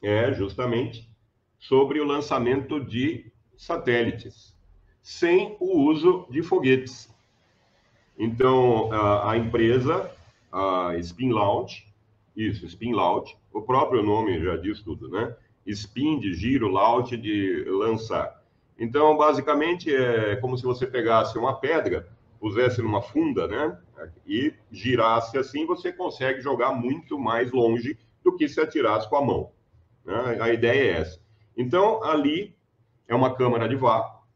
é justamente sobre o lançamento de satélites, sem o uso de foguetes. Então, a empresa, a Spin Launch, isso, Spin Launch, o próprio nome já diz tudo, né? Spin de giro, launch de lançar. Então, basicamente, é como se você pegasse uma pedra, pusesse numa funda, né? E girasse assim, você consegue jogar muito mais longe do que se atirasse com a mão. Né? A ideia é essa. Então, ali é uma câmara de vácuo,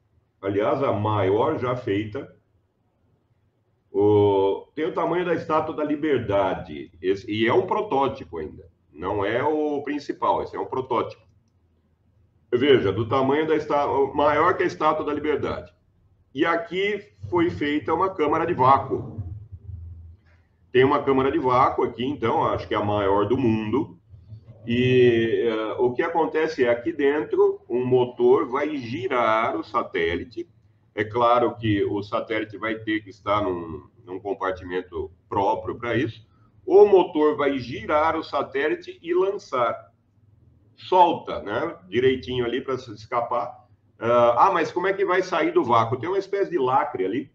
aliás, a maior já feita. Tem o tamanho da Estátua da Liberdade, e é um protótipo ainda, não é o principal, esse é um protótipo. Veja, do tamanho da estátua, maior que a Estátua da Liberdade. E aqui foi feita uma câmara de vácuo. Tem uma câmara de vácuo aqui, então, acho que é a maior do mundo. E o que acontece é, aqui dentro, um motor vai girar o satélite. É claro que o satélite vai ter que estar num compartimento próprio para isso. O motor vai girar o satélite e lançar. Solta, né? Direitinho ali para se escapar. Mas como é que vai sair do vácuo? Tem uma espécie de lacre ali.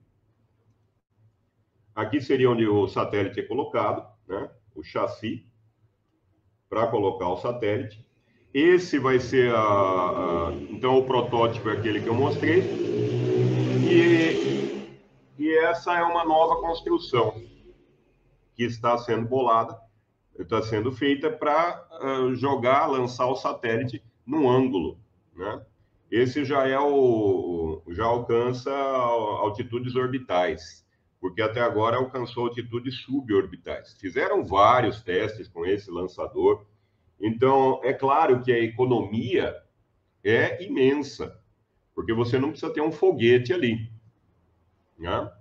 Aqui seria onde o satélite é colocado, né? O chassi para colocar o satélite. Esse vai ser então o protótipo é aquele que eu mostrei. E essa é uma nova construção que está sendo bolada, está sendo feita para jogar, lançar o satélite num ângulo, né? Esse já alcança altitudes orbitais, porque até agora alcançou altitudes suborbitais. Fizeram vários testes com esse lançador. Então, é claro que a economia é imensa, porque você não precisa ter um foguete ali, né?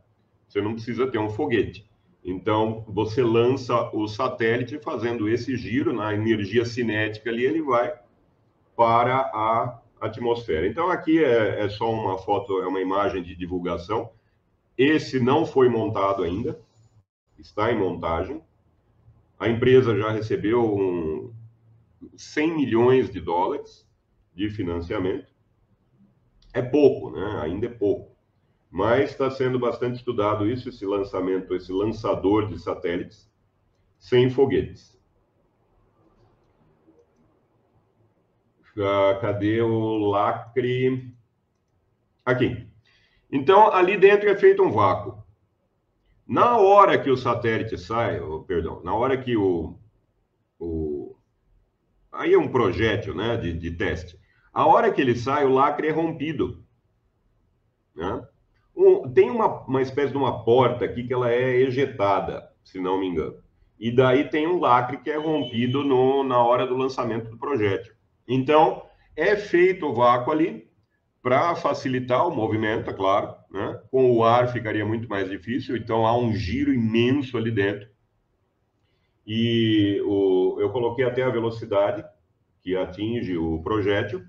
Você não precisa ter um foguete. Então, você lança o satélite fazendo esse giro, na energia cinética ali, ele vai para a atmosfera. Então, aqui é só uma foto, é uma imagem de divulgação. Esse não foi montado ainda, está em montagem. A empresa já recebeu 100 milhões de dólares de financiamento. É pouco, né? Ainda é pouco. Mas está sendo bastante estudado isso, esse lançamento, esse lançador de satélites sem foguetes. Cadê o lacre? Aqui. Então, ali dentro é feito um vácuo. Na hora que o satélite sai, perdão, na hora que aí é um projétil, né, de teste. A hora que ele sai, o lacre é rompido, né? Tem uma espécie de uma porta aqui que ela é ejetada, se não me engano. E daí tem um lacre que é rompido na hora do lançamento do projétil. Então, é feito o vácuo ali para facilitar o movimento, é claro, né? Com o ar ficaria muito mais difícil, então há um giro imenso ali dentro. E eu coloquei até a velocidade que atinge o projétil.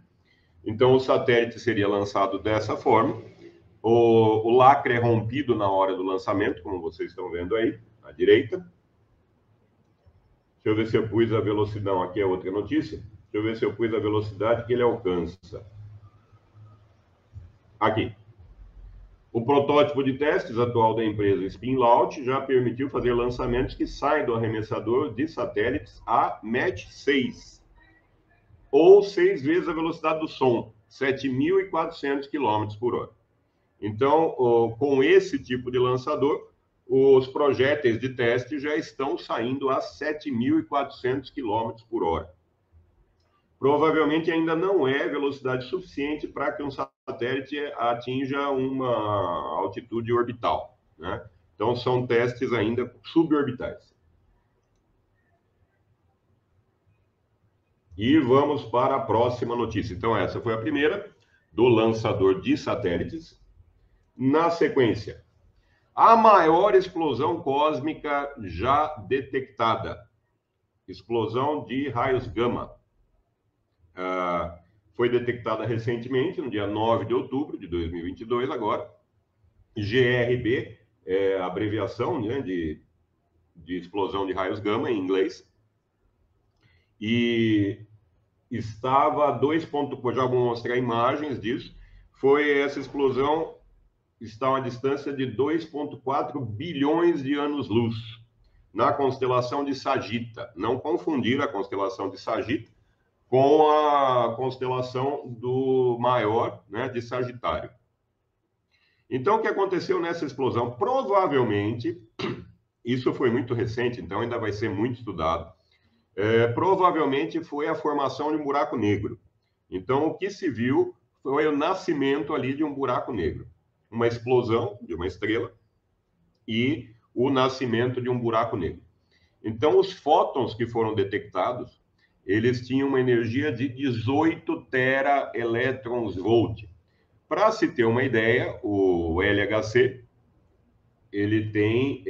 Então, o satélite seria lançado dessa forma. O lacre é rompido na hora do lançamento, como vocês estão vendo aí, à direita. Deixa eu ver se eu pus a velocidade. Não, aqui é outra notícia. Deixa eu ver se eu pus a velocidade que ele alcança. Aqui. O protótipo de testes atual da empresa Spin Launch já permitiu fazer lançamentos que saem do arremessador de satélites a Mach 6, ou 6 vezes a velocidade do som, 7.400 km por hora. Então, com esse tipo de lançador, os projéteis de teste já estão saindo a 7.400 km por hora. Provavelmente ainda não é velocidade suficiente para que um satélite atinja uma altitude orbital, né? Então, são testes ainda suborbitais. E vamos para a próxima notícia. Então, essa foi a primeira, do lançador de satélites. Na sequência, a maior explosão cósmica já detectada. Explosão de raios gama. Foi detectada recentemente, no dia 9 de outubro de 2022, agora. GRB, é a abreviação, né, de explosão de raios gama em inglês. E estava a 2 pontos, já vou mostrar imagens disso, foi essa explosão, está a uma distância de 2,4 bilhões de anos-luz, na constelação de Sagita. Não confundir a constelação de Sagita com a constelação do maior, né, de Sagitário. Então, o que aconteceu nessa explosão? Provavelmente, isso foi muito recente, então ainda vai ser muito estudado, provavelmente foi a formação de um buraco negro. Então, o que se viu foi o nascimento ali de um buraco negro. Uma explosão de uma estrela e o nascimento de um buraco negro. Então, os fótons que foram detectados, eles tinham uma energia de 18 tera-elétrons-volt. Para se ter uma ideia, o LHC, ele tem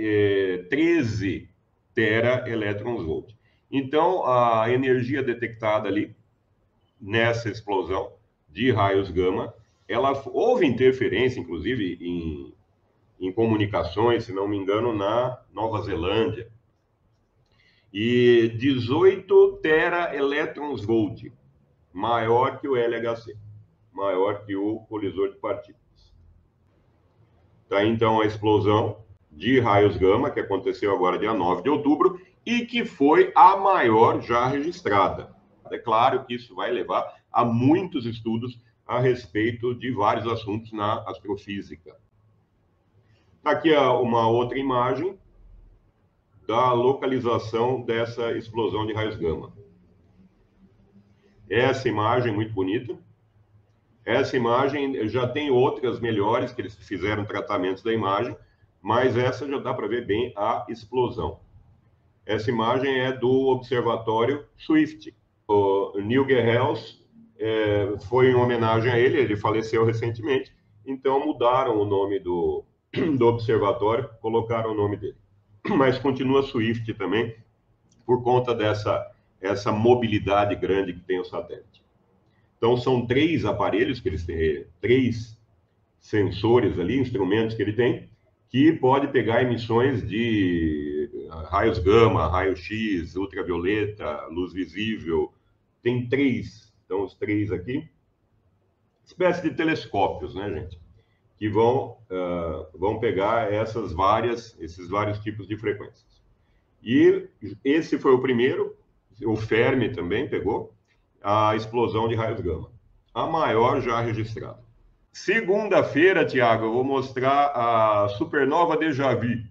13 tera-elétrons-volt. Então, a energia detectada ali, nessa explosão de raios gama, houve interferência, inclusive, em comunicações, se não me engano, na Nova Zelândia. E 18 tera-elétrons-volt, maior que o LHC, maior que o colisor de partículas. Tá, então, a explosão de raios gama, que aconteceu agora dia 9 de outubro, e que foi a maior já registrada. É claro que isso vai levar a muitos estudos a respeito de vários assuntos na astrofísica. Aqui uma outra imagem da localização dessa explosão de raios gama. Essa imagem é muito bonita. Essa imagem já tem outras melhores, que eles fizeram tratamentos da imagem, mas essa já dá para ver bem a explosão. Essa imagem é do Observatório Swift. O Neil Gehrels foi em homenagem a ele, ele faleceu recentemente, então mudaram o nome do observatório, colocaram o nome dele. Mas continua Swift também, por conta essa mobilidade grande que tem o satélite. Então, são 3 aparelhos que eles têm, 3 sensores ali, instrumentos que ele tem, que pode pegar emissões de raios gama, raio-x, ultravioleta, luz visível. Tem 3, então os 3 aqui. Espécie de telescópios, né, gente? Que vão pegar esses vários tipos de frequências. E esse foi o primeiro, o Fermi também pegou, a explosão de raios gama, a maior já registrada. Segunda-feira, Tiago, eu vou mostrar a supernova Déjà Vu.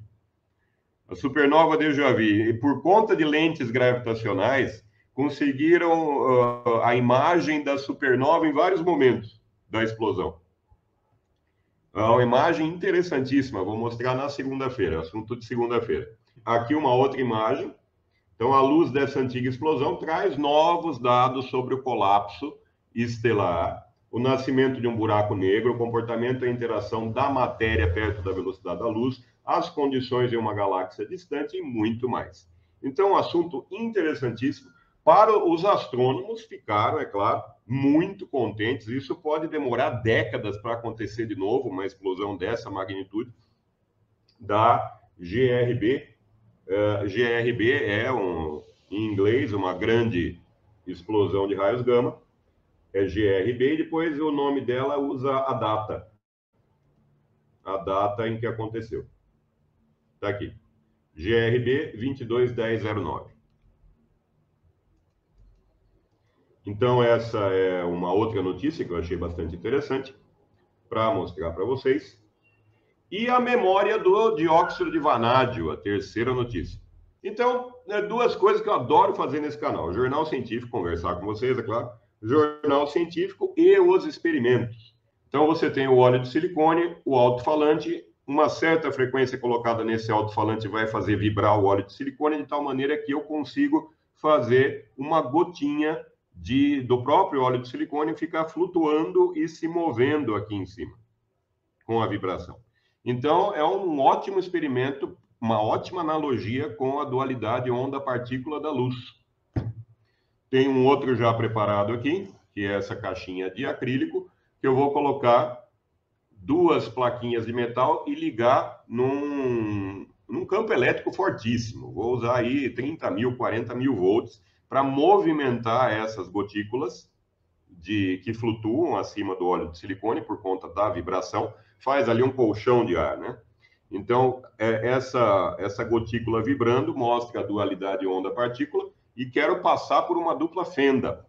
A supernova Déjà Vu, e por conta de lentes gravitacionais, conseguiram a imagem da supernova em vários momentos da explosão. É uma imagem interessantíssima, vou mostrar na segunda-feira, assunto de segunda-feira. Aqui uma outra imagem. Então, a luz dessa antiga explosão traz novos dados sobre o colapso estelar, o nascimento de um buraco negro, o comportamento e a interação da matéria perto da velocidade da luz, as condições em uma galáxia distante e muito mais. Então, um assunto interessantíssimo. Para os astrônomos, ficaram, é claro, muito contentes. Isso pode demorar décadas para acontecer de novo, uma explosão dessa magnitude da GRB. GRB é, em inglês, uma grande explosão de raios gama, é GRB, e depois o nome dela usa a data em que aconteceu. Está aqui, GRB 221009. Então, essa é uma outra notícia que eu achei bastante interessante para mostrar para vocês. E a memória do dióxido de vanádio, a terceira notícia. Então, 2 coisas que eu adoro fazer nesse canal. Jornal científico, conversar com vocês, é claro. Jornal científico e os experimentos. Então, você tem o óleo de silicone, o alto-falante. Uma certa frequência colocada nesse alto-falante vai fazer vibrar o óleo de silicone de tal maneira que eu consigo fazer uma gotinha do próprio óleo de silicone ficar flutuando e se movendo aqui em cima, com a vibração. Então, é um ótimo experimento, uma ótima analogia com a dualidade onda-partícula da luz. Tem um outro já preparado aqui, que é essa caixinha de acrílico, que eu vou colocar 2 plaquinhas de metal e ligar num campo elétrico fortíssimo. Vou usar aí 30 mil, 40 mil volts para movimentar essas gotículas que flutuam acima do óleo de silicone por conta da vibração, faz ali um colchão de ar, né? Então, essa gotícula vibrando mostra a dualidade onda-partícula e quero passar por uma dupla fenda.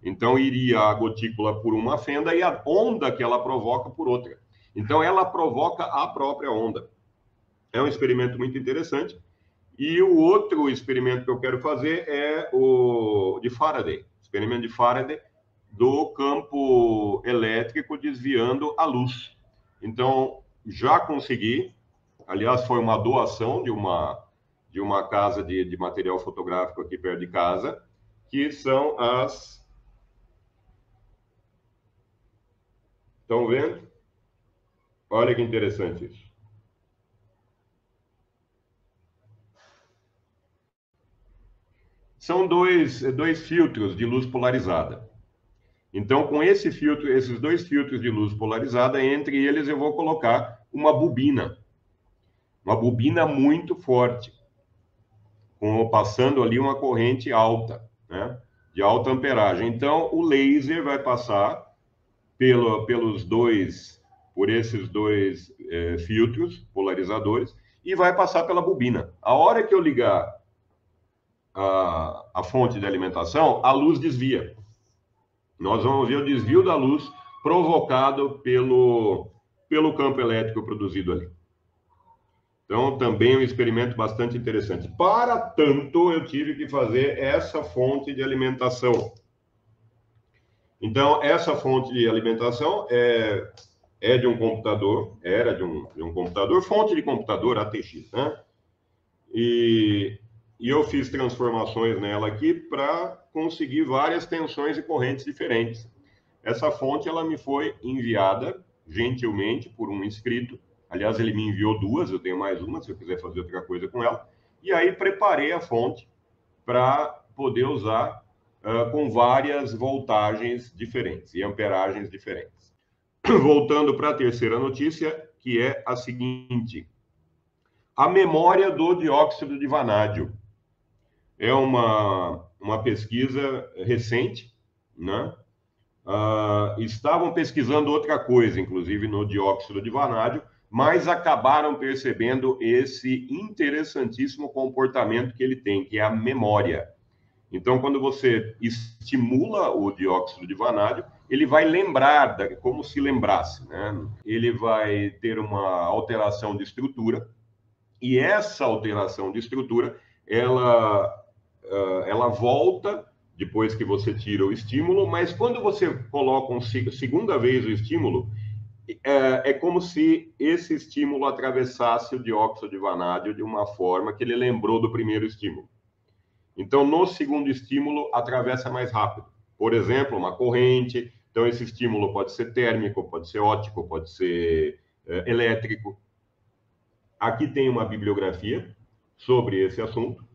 Então, iria a gotícula por uma fenda e a onda que ela provoca por outra. Então, ela provoca a própria onda. É um experimento muito interessante. E o outro experimento que eu quero fazer é o de Faraday. Experimento de Faraday do campo elétrico desviando a luz. Então, já consegui. Aliás, foi uma doação de uma casa de material fotográfico aqui perto de casa, que são as... Estão vendo? Olha que interessante isso. São dois filtros de luz polarizada. Então, com esse filtro, esses dois filtros de luz polarizada, entre eles eu vou colocar uma bobina muito forte, passando ali uma corrente alta, né, de alta amperagem. Então, o laser vai passar por esses dois filtros polarizadores e vai passar pela bobina. A hora que eu ligar a fonte de alimentação, a luz desvia. Nós vamos ver o desvio da luz provocado pelo campo elétrico produzido ali. Então, também é um experimento bastante interessante. Para tanto, eu tive que fazer essa fonte de alimentação. Então, essa fonte de alimentação é de um computador, era de um computador, fonte de computador ATX, né? E eu fiz transformações nela aqui para conseguir várias tensões e correntes diferentes. Essa fonte, ela me foi enviada gentilmente por um inscrito. Aliás, ele me enviou duas, eu tenho mais uma, se eu quiser fazer outra coisa com ela. E aí preparei a fonte para poder usar com várias voltagens diferentes e amperagens diferentes. Voltando para a terceira notícia, que é a seguinte: a memória do dióxido de vanádio. É uma pesquisa recente, né? Estavam pesquisando outra coisa, inclusive no dióxido de vanádio, mas acabaram percebendo esse interessantíssimo comportamento que ele tem, que é a memória. Então, quando você estimula o dióxido de vanádio, ele vai lembrar, como se lembrasse, né? Ele vai ter uma alteração de estrutura, e essa alteração de estrutura, ela volta depois que você tira o estímulo, mas quando você coloca segunda vez o estímulo, é como se esse estímulo atravessasse o dióxido de vanádio de uma forma que ele lembrou do primeiro estímulo. Então, no segundo estímulo, atravessa mais rápido. Por exemplo, uma corrente. Então, esse estímulo pode ser térmico, pode ser óptico, pode ser elétrico. Aqui tem uma bibliografia sobre esse assunto.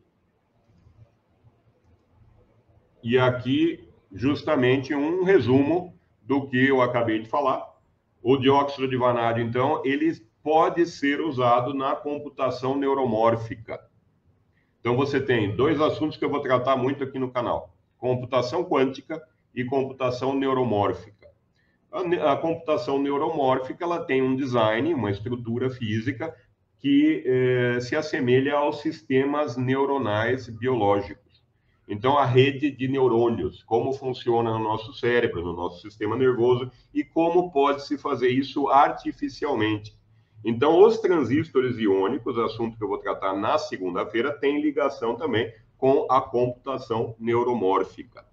E aqui, justamente, um resumo do que eu acabei de falar. O dióxido de vanádio, então, ele pode ser usado na computação neuromórfica. Então, você tem dois assuntos que eu vou tratar muito aqui no canal: computação quântica e computação neuromórfica. A computação neuromórfica, ela tem um design, uma estrutura física que se assemelha aos sistemas neuronais biológicos. Então, a rede de neurônios, como funciona no nosso cérebro, no nosso sistema nervoso, e como pode-se fazer isso artificialmente. Então, os transistores iônicos, assunto que eu vou tratar na segunda-feira, tem ligação também com a computação neuromórfica.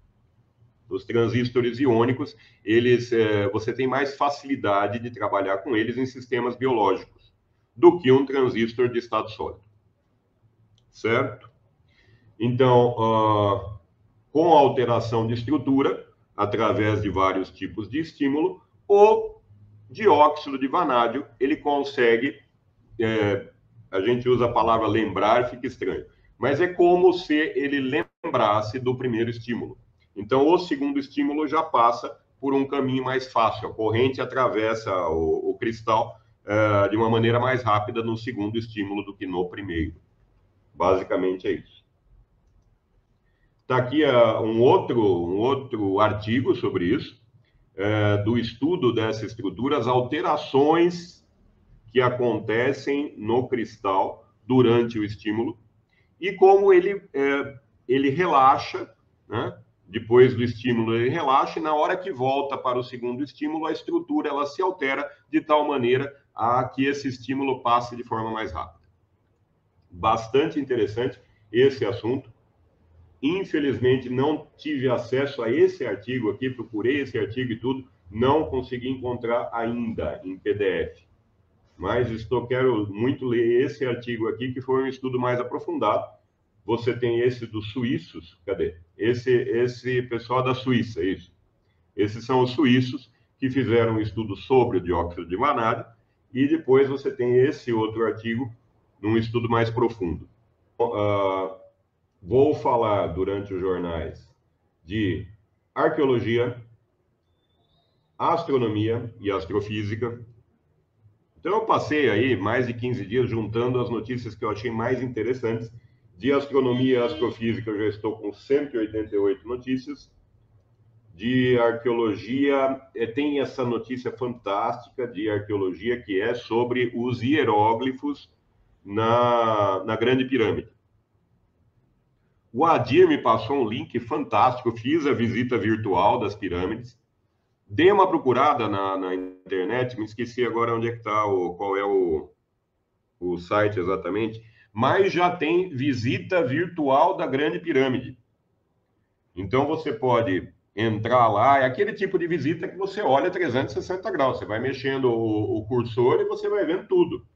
Os transistores iônicos, você tem mais facilidade de trabalhar com eles em sistemas biológicos do que um transistor de estado sólido. Certo? Então, com a alteração de estrutura, através de vários tipos de estímulo, o dióxido de vanádio, ele consegue, a gente usa a palavra lembrar, fica estranho, mas é como se ele lembrasse do primeiro estímulo. Então, o segundo estímulo já passa por um caminho mais fácil, a corrente atravessa o cristal de uma maneira mais rápida no segundo estímulo do que no primeiro. Basicamente é isso. Está aqui um outro artigo sobre isso, do estudo dessa estrutura, as alterações que acontecem no cristal durante o estímulo e como ele relaxa, né? Depois do estímulo ele relaxa e na hora que volta para o segundo estímulo a estrutura ela se altera de tal maneira a que esse estímulo passe de forma mais rápida. Bastante interessante esse assunto. Infelizmente não tive acesso a esse artigo aqui, procurei esse artigo e tudo, não consegui encontrar ainda em PDF. Mas quero muito ler esse artigo aqui, que foi um estudo mais aprofundado. Você tem esse dos suíços, cadê? Esse pessoal da Suíça, isso. Esses são os suíços que fizeram um estudo sobre o dióxido de vanádio, e depois você tem esse outro artigo, num estudo mais profundo. Vou falar durante os jornais de arqueologia, astronomia e astrofísica. Então, eu passei aí mais de 15 dias juntando as notícias que eu achei mais interessantes. De astronomia e astrofísica, eu já estou com 188 notícias. De arqueologia, tem essa notícia fantástica de arqueologia, que é sobre os hieróglifos na Grande Pirâmide. O Adir me passou um link fantástico, eu fiz a visita virtual das pirâmides. Dei uma procurada na internet, me esqueci agora onde é que está, qual é o site exatamente, mas já tem visita virtual da Grande Pirâmide. Então você pode entrar lá, é aquele tipo de visita que você olha 360 graus, você vai mexendo o cursor e você vai vendo tudo,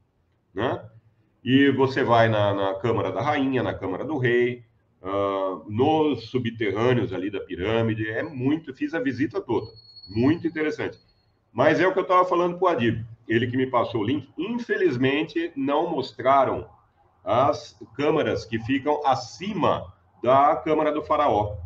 né? E você vai na Câmara da Rainha, na Câmara do Rei, nos subterrâneos ali da pirâmide, fiz a visita toda. Muito interessante. Mas é o que eu estava falando para o Adib, ele que me passou o link. Infelizmente, não mostraram as câmaras que ficam acima da Câmara do Faraó.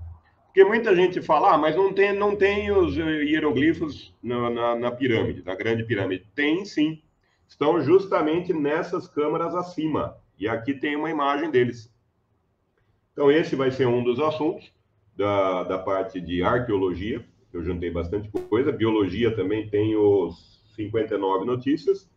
Porque muita gente fala, mas não tem os hieroglifos na pirâmide, na Grande Pirâmide. Tem sim. Estão justamente nessas câmaras acima. E aqui tem uma imagem deles. Então, esse vai ser um dos assuntos da parte de arqueologia. Eu juntei bastante coisa. Biologia também tem os 59 notícias.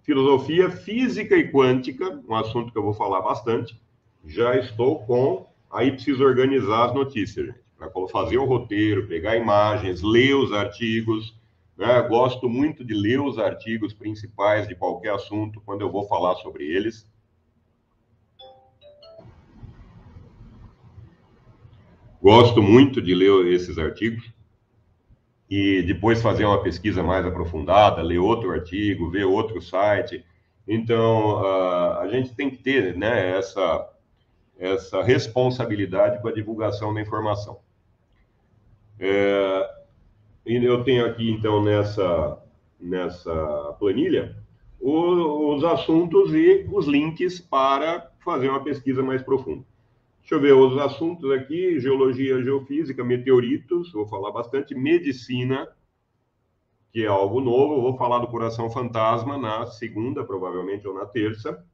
Filosofia, física e quântica, um assunto que eu vou falar bastante. Já estou com... Aí preciso organizar as notícias, gente. Para fazer o roteiro, pegar imagens, ler os artigos. Né? Gosto muito de ler os artigos principais de qualquer assunto quando eu vou falar sobre eles. Gosto muito de ler esses artigos e depois fazer uma pesquisa mais aprofundada, ler outro artigo, ver outro site. Então, a gente tem que ter, né, essa responsabilidade com a divulgação da informação. Eu tenho aqui, então, nessa planilha, os assuntos e os links para fazer uma pesquisa mais profunda. Deixa eu ver os assuntos aqui: geologia, geofísica, meteoritos, vou falar bastante, medicina, que é algo novo, vou falar do coração fantasma na segunda, provavelmente, ou na terça,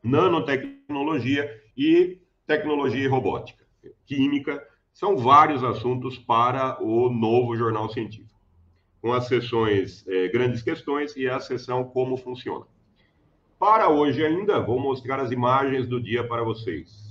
nanotecnologia e tecnologia e robótica, química, são vários assuntos para o novo Jornal Científico, com as sessões Grandes Questões e a sessão Como Funciona. Para hoje ainda, vou mostrar as imagens do dia para vocês.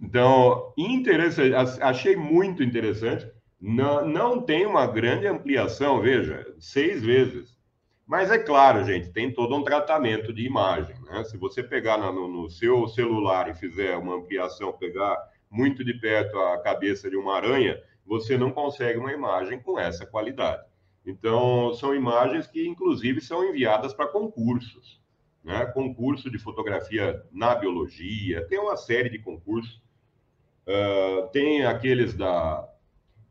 Então, interessante, achei muito interessante. Não tem uma grande ampliação, veja, 6 vezes. Mas é claro, gente, tem todo um tratamento de imagem, né? Se você pegar no seu celular e fizer uma ampliação, pegar muito de perto a cabeça de uma aranha, você não consegue uma imagem com essa qualidade. Então, são imagens que, inclusive, são enviadas para concursos, né? Concurso de fotografia na biologia, tem uma série de concursos. Tem aqueles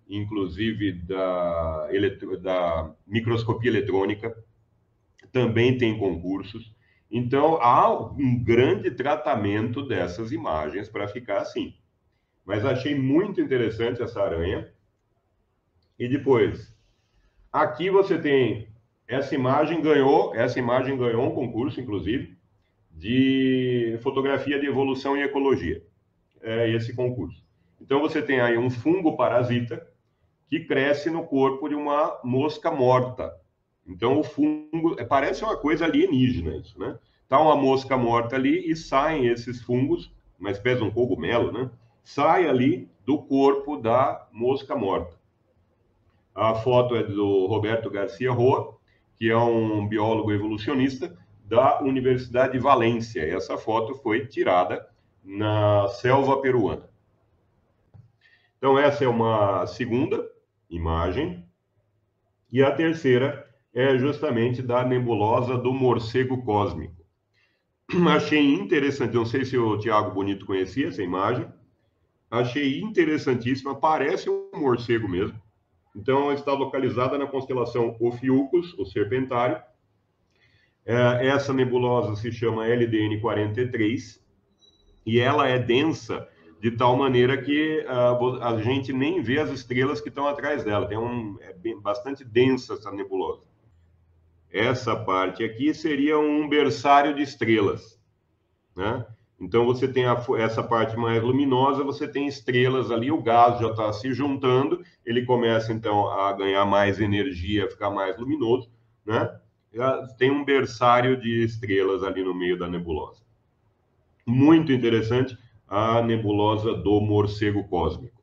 inclusive da microscopia eletrônica, também tem concursos. Então, há um grande tratamento dessas imagens para ficar assim. Mas achei muito interessante essa aranha. E depois, aqui você tem essa imagem ganhou um concurso, inclusive, de fotografia de evolução e ecologia. É esse concurso. Então, você tem aí um fungo parasita que cresce no corpo de uma mosca morta. Então, o fungo parece uma coisa alienígena, isso, né? Tá uma mosca morta ali e saem esses fungos, uma espécie de um cogumelo, né? Sai ali do corpo da mosca morta. A foto é do Roberto Garcia Roa, que é um biólogo evolucionista da Universidade de Valência. Essa foto foi tirada na selva peruana. Então, essa é uma segunda imagem. E a terceira é justamente da nebulosa do morcego cósmico. Achei interessante, não sei se o Tiago Bonito conhecia essa imagem. Achei interessantíssima, parece um morcego mesmo. Então, está localizada na constelação Ophiuchus, o Serpentário. Essa nebulosa se chama LDN 43 e ela é densa de tal maneira que a gente nem vê as estrelas que estão atrás dela. Bastante densa essa nebulosa. Essa parte aqui seria um berçário de estrelas, né? Então você tem essa parte mais luminosa, você tem estrelas ali, o gás já está se juntando, ele começa então a ganhar mais energia, ficar mais luminoso, né? Tem um berçário de estrelas ali no meio da nebulosa. Muito interessante a nebulosa do morcego cósmico.